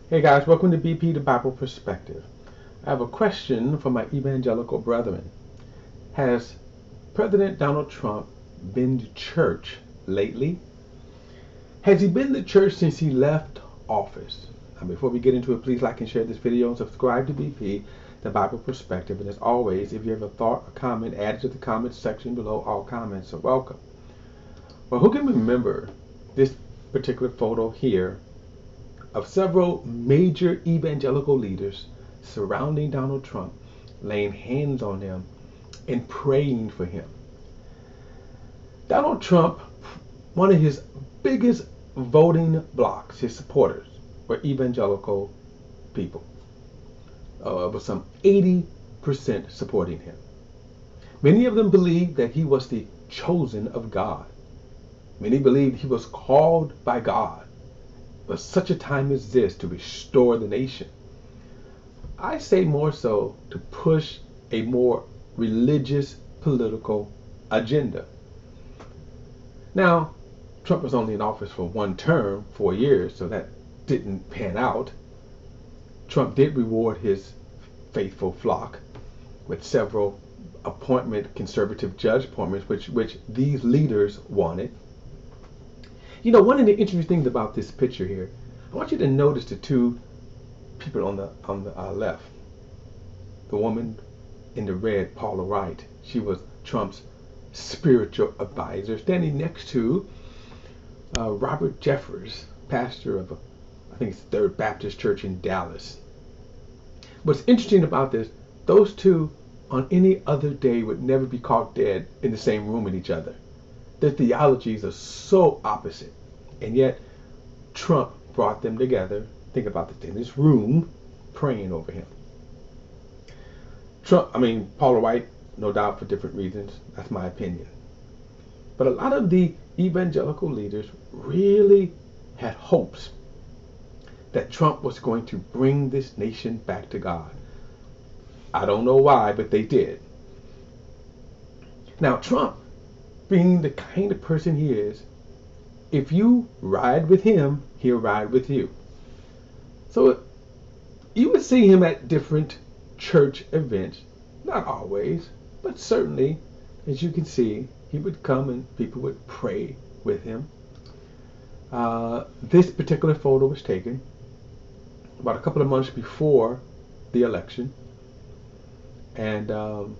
Hey guys, welcome to BP the Bible Perspective. I have a question for my evangelical brethren. Has President Donald Trump been to church lately? Has he been to church since he left office? Now, before we get into it, please like and share this video and subscribe to BP the Bible Perspective. And as always, if you have a thought or comment, add it to the comments section below. All comments are welcome. Well, who can remember this particular photo here of several major evangelical leaders surrounding Donald Trump, laying hands on him and praying for him? Donald Trump, one of his biggest voting blocks, his supporters, were evangelical people. With some 80% supporting him. Many of them believed that he was the chosen of God. Many believed he was called by God for such a time as this to restore the nation. I say more so to push a more religious political agenda. Now, Trump was only in office for one term, 4 years, so that didn't pan out. Trump did reward his faithful flock with several conservative judge appointments, which these leaders wanted. You know, one of the interesting things about this picture here, I want you to notice the two people on the left. The woman in the red, Paula Wright, she was Trump's spiritual advisor, standing next to Robert Jeffress, pastor of, I think it's Third Baptist Church in Dallas. What's interesting about this, those two on any other day would never be caught dead in the same room with each other. Their theologies are so opposite, and yet Trump brought them together. Think about this, in this room, praying over him. Paula White, no doubt for different reasons. That's my opinion. But a lot of the evangelical leaders really had hopes that Trump was going to bring this nation back to God. I don't know why, but they did. Now, Trump, being the kind of person he is, if you ride with him, he'll ride with you. So you would see him at different church events, not always, but certainly, as you can see, he would come and people would pray with him. This particular photo was taken about a couple of months before the election, and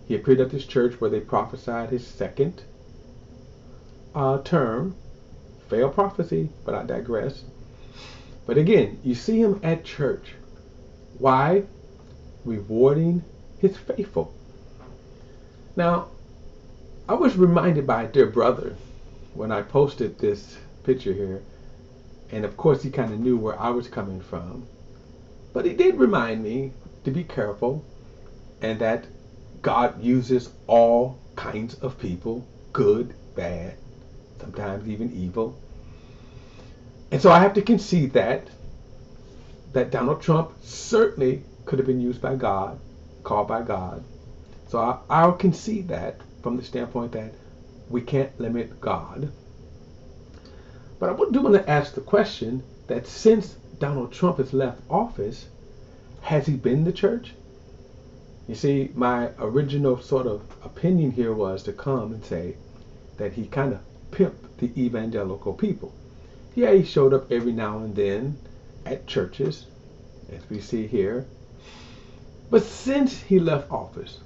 he appeared at this church where they prophesied his second term. Failed prophecy, but I digress. But again, you see him at church. Why? Rewarding his faithful. Now, I was reminded by a dear brother when I posted this picture here, and of course he kind of knew where I was coming from, but he did remind me to be careful and that God uses all kinds of people, good, bad, sometimes even evil. And so I have to concede that Donald Trump certainly could have been used by God, called by God. So I'll concede that from the standpoint that we can't limit God. But I do want to ask the question that since Donald Trump has left office, has he been to church? You see, my original sort of opinion here was to come and say that he kind of pimped the evangelical people. Yeah, he showed up every now and then at churches, as we see here. But since he left office,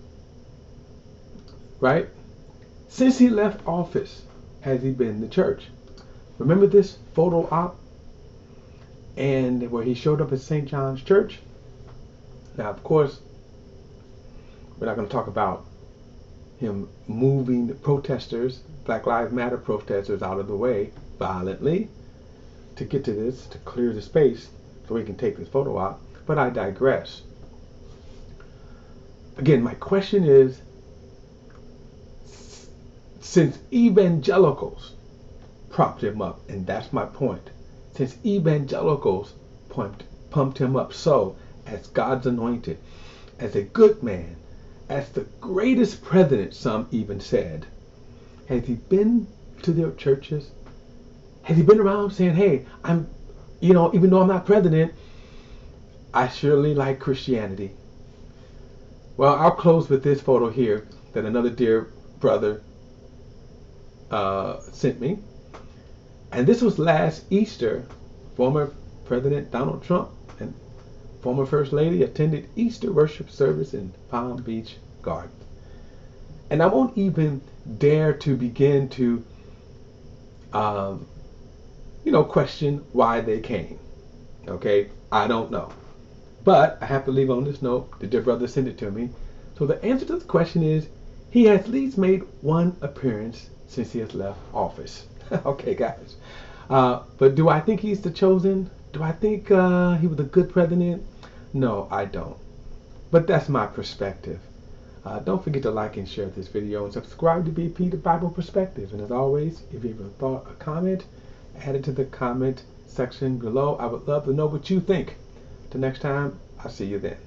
right? Since he left office, has he been to church? Remember this photo op? And where he showed up at St. John's Church? Now, of course, we're not going to talk about him moving the protesters, Black Lives Matter protesters, out of the way violently to get to this, to clear the space so we can take this photo out. But I digress. Again, my question is, since evangelicals propped him up, and that's my point, since evangelicals pumped him up so as God's anointed, as a good man, as the greatest president, some even said, has he been to their churches? Has he been around saying, hey, even though I'm not president, I surely like Christianity. Well, I'll close with this photo here that another dear brother sent me. And this was last Easter. Former President Donald Trump and former First Lady attended Easter worship service in Palm Beach Gardens. And I won't even dare to begin to, um, question why they came. Okay, I don't know. But I have to leave on this note. The dear brother sent it to me. So the answer to the question is, he has at least made one appearance since he has left office. Okay, guys. But do I think he's the chosen? Do I think he was a good president? No, I don't. But that's my perspective. Don't forget to like and share this video and subscribe to BP The Bible Perspective. And as always, if you have a thought or comment, add it to the comment section below. I would love to know what you think. Till next time, I'll see you then.